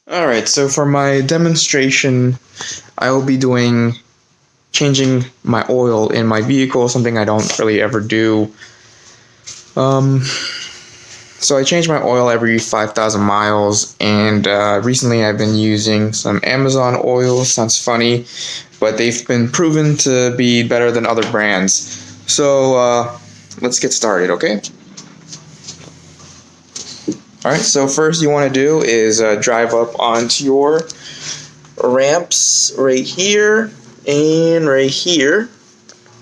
Alright, so for my demonstration, I will be changing my oil in my vehicle, something I don't really ever do. So I change my oil every 5,000 miles, and recently I've been using some Amazon oil. Sounds funny, but they've been proven to be better than other brands. So let's get started, okay? Alright, so first you want to do is drive up onto your ramps right here and right here.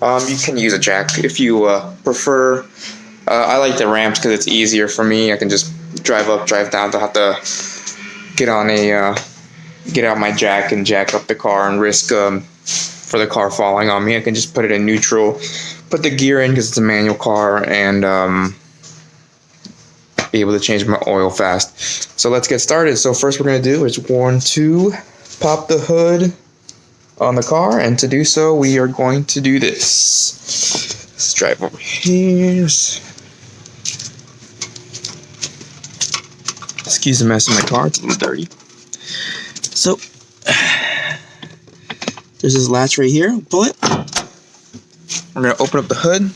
You can use a jack if you prefer. I like the ramps because it's easier for me. I can just drive up, drive down. Don't have to get out my jack and jack up the car and risk for the car falling on me. I can just put it in neutral, put the gear in because it's a manual car, and be able to change my oil fast. So let's get started. So first we're going to do is pop the hood on the car, and to do so we are going to do this. Let's drive over here. Excuse the mess in my car, it's a little dirty. So there's this latch right here, pull it. We're going to open up the hood.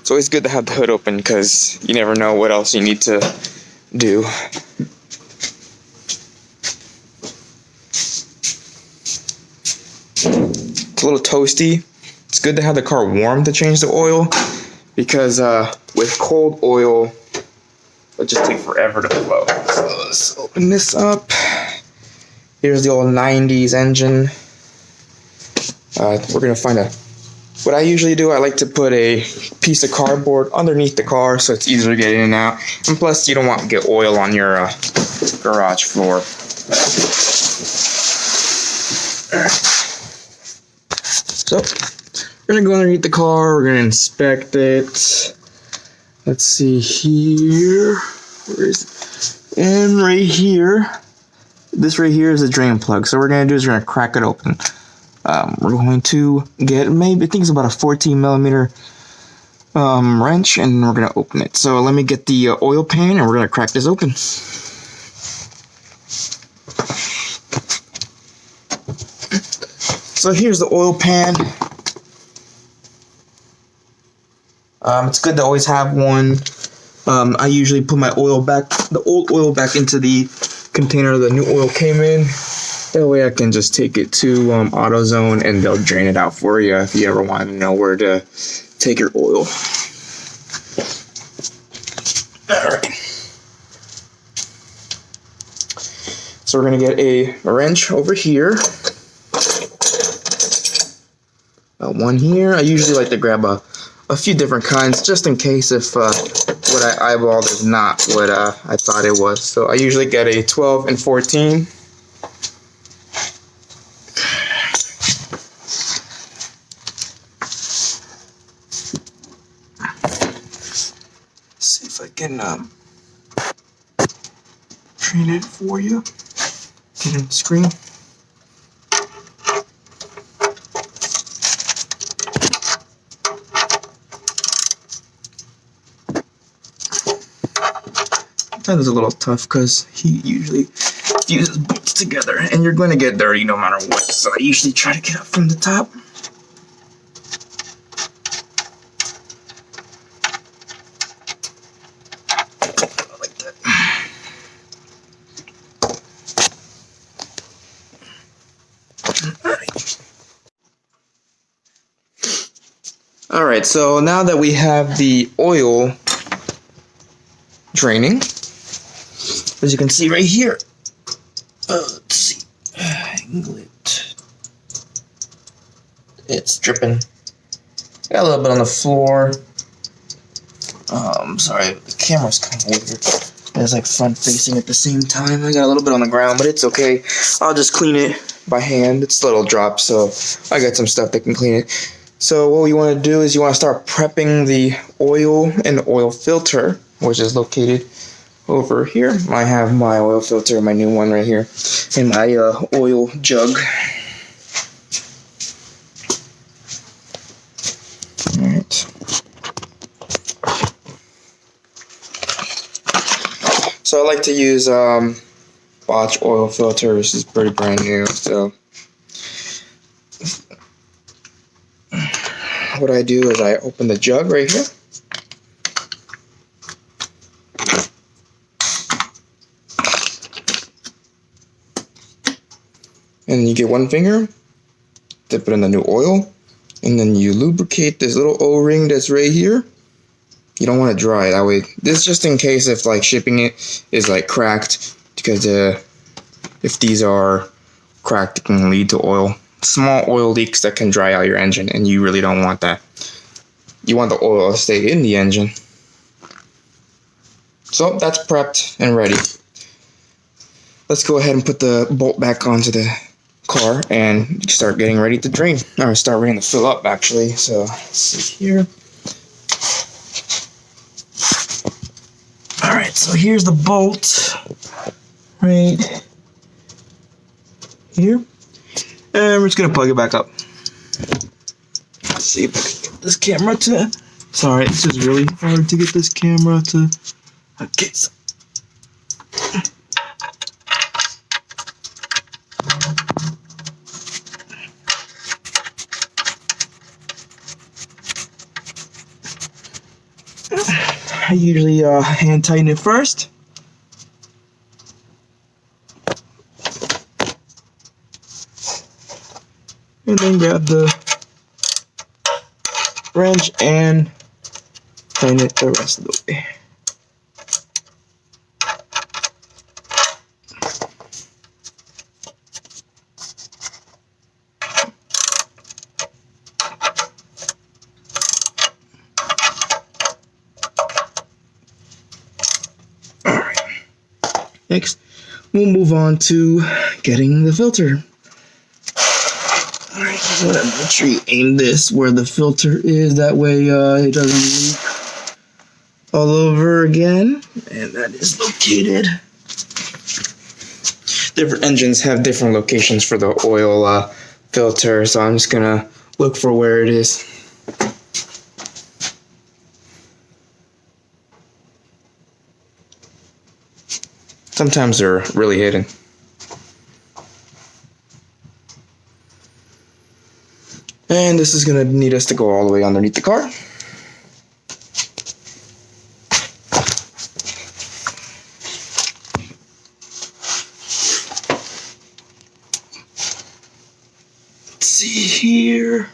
It's always good to have the hood open because you never know what else you need to do. It's a little toasty. It's good to have the car warm to change the oil because with cold oil, it'll just take forever to flow. So let's open this up. Here's the old 90s engine. We're going to find what I usually do, I like to put a piece of cardboard underneath the car so it's easier to get in and out. And plus, you don't want to get oil on your garage floor. Alright. So, we're going to go underneath the car, we're going to inspect it. Let's see here. Where is it? And right here. This right here is the drain plug. So what we're going to do is we're going to crack it open. We're going to get I think it's about a 14 millimeter wrench, and we're going to open it. So let me get the oil pan, and we're going to crack this open. So here's the oil pan. It's good to always have one. I usually put my the old oil back into the container the new oil came in. That way I can just take it to AutoZone and they'll drain it out for you if you ever want to know where to take your oil. Alright. So we're going to get a wrench over here. One here. I usually like to grab a few different kinds just in case if what I eyeballed is not what I thought it was. So I usually get a 12 and 14. See if I can train it for you. Get in the screen. Sometimes it's a little tough because he usually fuses bolts together, and you're going to get dirty no matter what. So I usually try to get up from the top. Alright, so now that we have the oil draining, as you can see right here, let's see, angle it. It's dripping. Got a little bit on the floor. Sorry, the camera's kind of weird. It's like front facing at the same time. I got a little bit on the ground, but it's okay. I'll just clean it by hand. It's a little drop, so I got some stuff that can clean it. So what you want to do is you want to start prepping the oil in the oil filter, which is located over here. I have my oil filter, my new one right here, in my oil jug. Alright. So I like to use Bosch oil filter. This is pretty brand new, so what I do is I open the jug right here. And you get one finger, dip it in the new oil, and then you lubricate this little O-ring that's right here. You don't want to dry it that way. This is just in case if like shipping it is like cracked, because if these are cracked, it can lead to small oil leaks that can dry out your engine, and you really don't want that. You want the oil to stay in the engine. So that's prepped and ready. Let's go ahead and put the bolt back onto the car and start getting ready to drain, or start ready to fill up actually. So let's see here. Alright, so here's the bolt right here, and we're just gonna plug it back up. Let's see if I can get this camera to, sorry, it's just really hard to get this camera to, okay, so I usually hand tighten it first. And then grab the wrench and tighten it the rest of the way. Next, we'll move on to getting the filter. Alright, so make sure you aim this where the filter is, that way it doesn't leak all over again. And that is located. Different engines have different locations for the oil filter, so I'm just gonna look for where it is. Sometimes they're really hidden. And this is going to need us to go all the way underneath the car. Let's see here.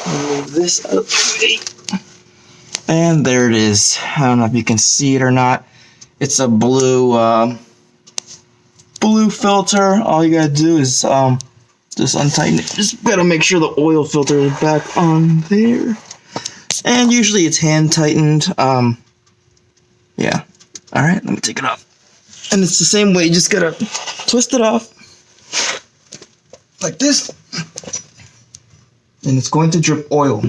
Move this out of the way. And there it is. I don't know if you can see it or not. It's a blue filter. All you gotta do is just untighten it. Just gotta make sure the oil filter is back on there. And usually it's hand tightened. Yeah. Alright, let me take it off. And it's the same way, you just gotta twist it off. Like this. And it's going to drip oil.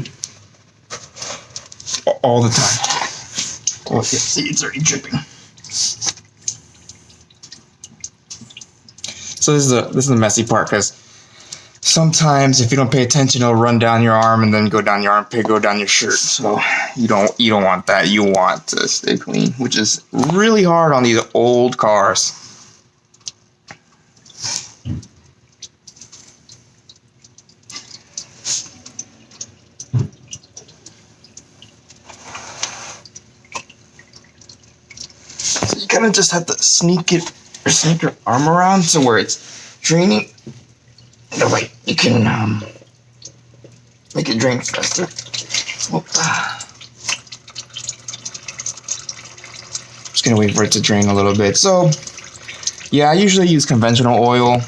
All the time. Oh, yeah, see, it's already dripping. So this is the messy part, because sometimes if you don't pay attention, it'll run down your arm and then go down your armpit, go down your shirt. So you don't want that. You want to stay clean, which is really hard on these old cars. Kind of just have to sneak your arm around to where it's draining. That way you can make it drain faster. Just gonna wait for it to drain a little bit. So yeah, I usually use conventional oil.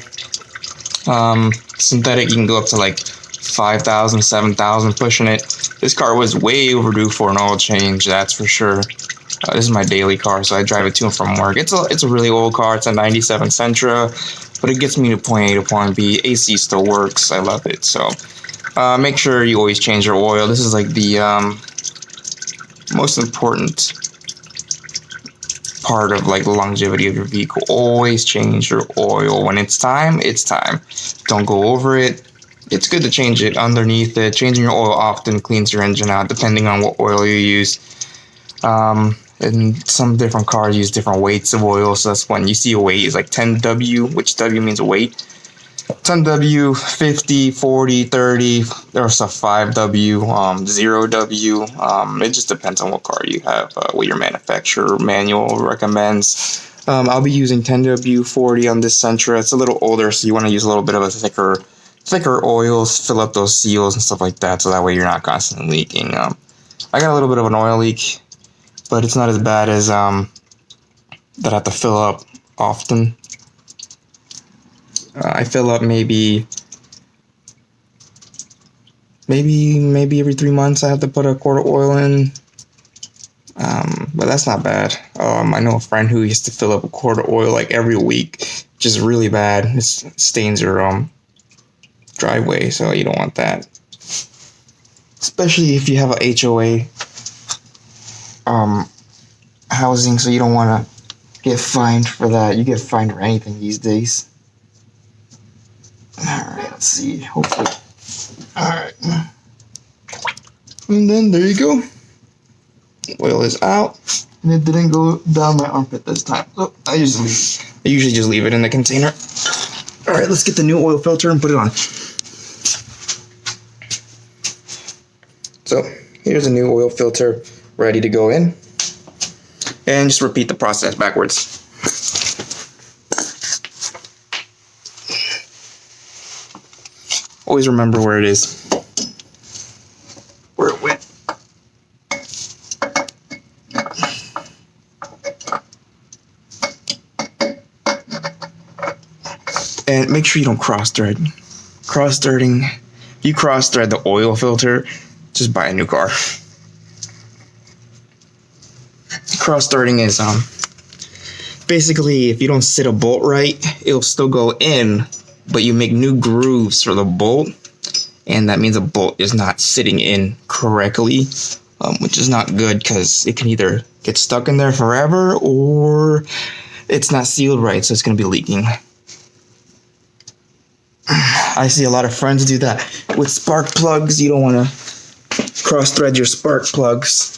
Synthetic, you can go up to like 5,000, 7,000 pushing it. This car was way overdue for an oil change, that's for sure. This is my daily car, so I drive it to and from work. It's a really old car. It's a 97 Sentra, but it gets me to point A to point B. AC still works. I love it. So make sure you always change your oil. This is like the most important part of like the longevity of your vehicle. Always change your oil. When it's time, it's time. Don't go over it. It's good to change it underneath it. Changing your oil often cleans your engine out, depending on what oil you use. And some different cars use different weights of oil, so that's when you see a weight is like 10W, which W means a weight. 10W, 50, 40, 30, there's a 5W, 0W. It just depends on what car you have, what your manufacturer manual recommends. I'll be using 10W 40 on this Sentra. It's a little older, so you want to use a little bit of a thicker oils, fill up those seals and stuff like that, so that way you're not constantly leaking. I got a little bit of an oil leak, but it's not as bad as that I have to fill up often. I fill up maybe every 3 months. I have to put a quart of oil in, but that's not bad. I know a friend who used to fill up a quart of oil like every week, which is really bad. It stains your driveway, so you don't want that. Especially if you have a HOA housing, so you don't want to get fined for that. You get fined for anything these days. Alright, let's see. Hopefully. Alright. And then there you go. Oil is out. And it didn't go down my armpit this time. So I usually just leave it in the container. Alright, let's get the new oil filter and put it on. So here's a new oil filter ready to go in. And just repeat the process backwards. Always remember where it is. Where it went. And make sure you don't cross-thread. Cross-threading. If you cross-thread the oil filter, just buy a new car. Cross-threading is basically if you don't sit a bolt right, it'll still go in, but you make new grooves for the bolt, and that means a bolt is not sitting in correctly, which is not good because it can either get stuck in there forever or it's not sealed right, so it's going to be leaking. I see a lot of friends do that with spark plugs. You don't want to cross-thread your spark plugs.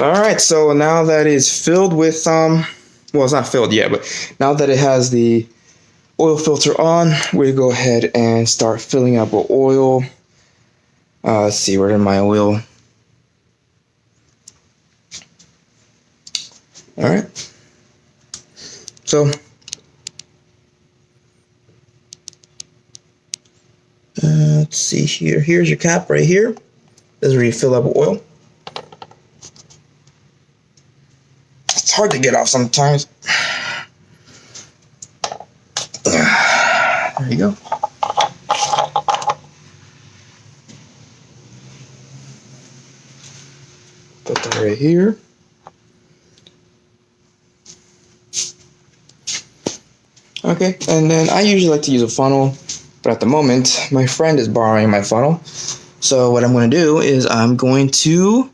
Alright, so now that it's filled with, well, it's not filled yet, but now that it has the oil filter on, we go ahead and start filling up with oil. Let's see, where did my oil? Alright. So, let's see here. Here's your cap right here. This is where you fill up with oil. It's hard to get off sometimes. There you go. Put that right here. Okay, and then I usually like to use a funnel, but at the moment, my friend is borrowing my funnel. So what I'm going to do is I'm going to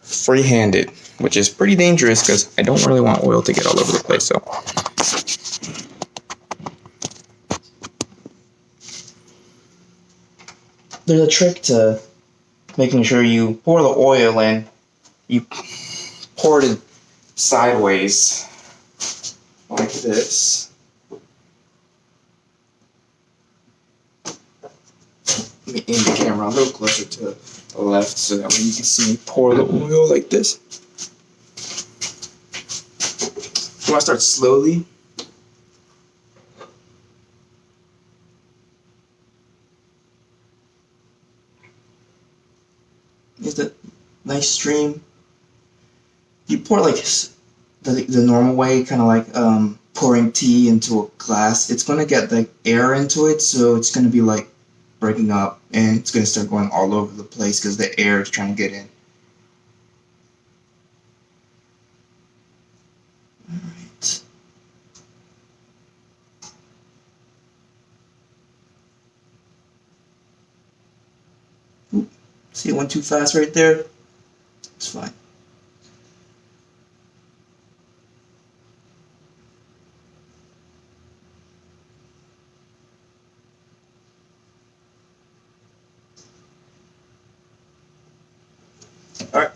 freehand it, which is pretty dangerous because I don't really want oil to get all over the place. So there's a trick to making sure you pour the oil in. You pour it sideways like this. Let me aim the camera a little closer to the left so that way you can see me pour the oil like this. You want to start slowly. It's a nice stream. You pour like the normal way, kind of like pouring tea into a glass. It's going to get like air into it, so it's going to be like breaking up, and it's going to start going all over the place because the air is trying to get in. Alright. Oop. See, it went too fast right there. It's fine. Alright,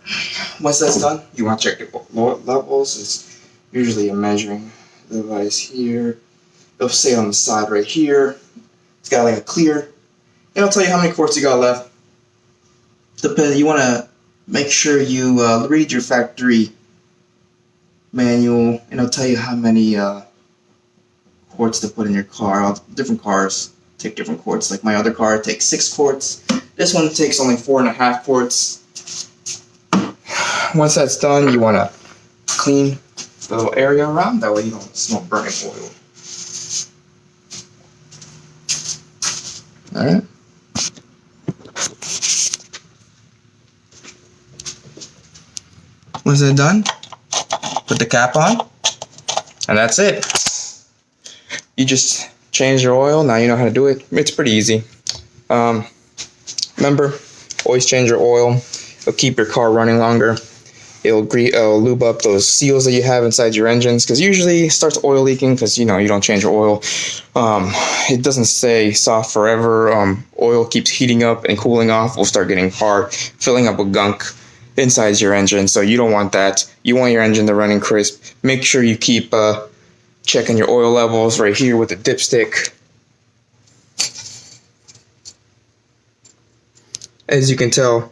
once that's done, you want to check your oil levels. It's usually a measuring device here. It'll say on the side right here. It's got like a clear. And it'll tell you how many quarts you got left. You want to make sure you read your factory manual, and it'll tell you how many quarts to put in your car. All different cars take different quarts. Like my other car takes 6 quarts. This one takes only 4.5 quarts. Once that's done, you want to clean the little area around. That way you don't smell burning oil. Alright. Once that's done, put the cap on, and that's it. You just change your oil. Now you know how to do it. It's pretty easy. Remember, always change your oil. It'll keep your car running longer. It'll lube up those seals that you have inside your engines, because usually it starts oil leaking because you don't change your oil. It doesn't stay soft forever. Oil keeps heating up and cooling off. Will start getting hard, filling up with gunk inside your engine. So you don't want that. You want your engine to run crisp. Make sure you keep checking your oil levels right here with the dipstick. As you can tell,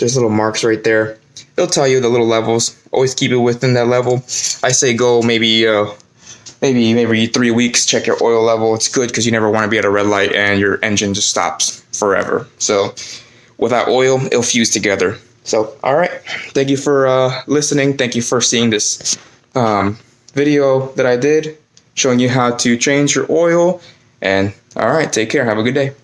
there's little marks right there. It'll tell you the little levels. Always keep it within that level. I say go maybe every 3 weeks, check your oil level. It's good because you never want to be at a red light and your engine just stops forever. So without oil, it'll fuse together. So, all right. Thank you for listening. Thank you for seeing this video that I did showing you how to change your oil. And all right, take care. Have a good day.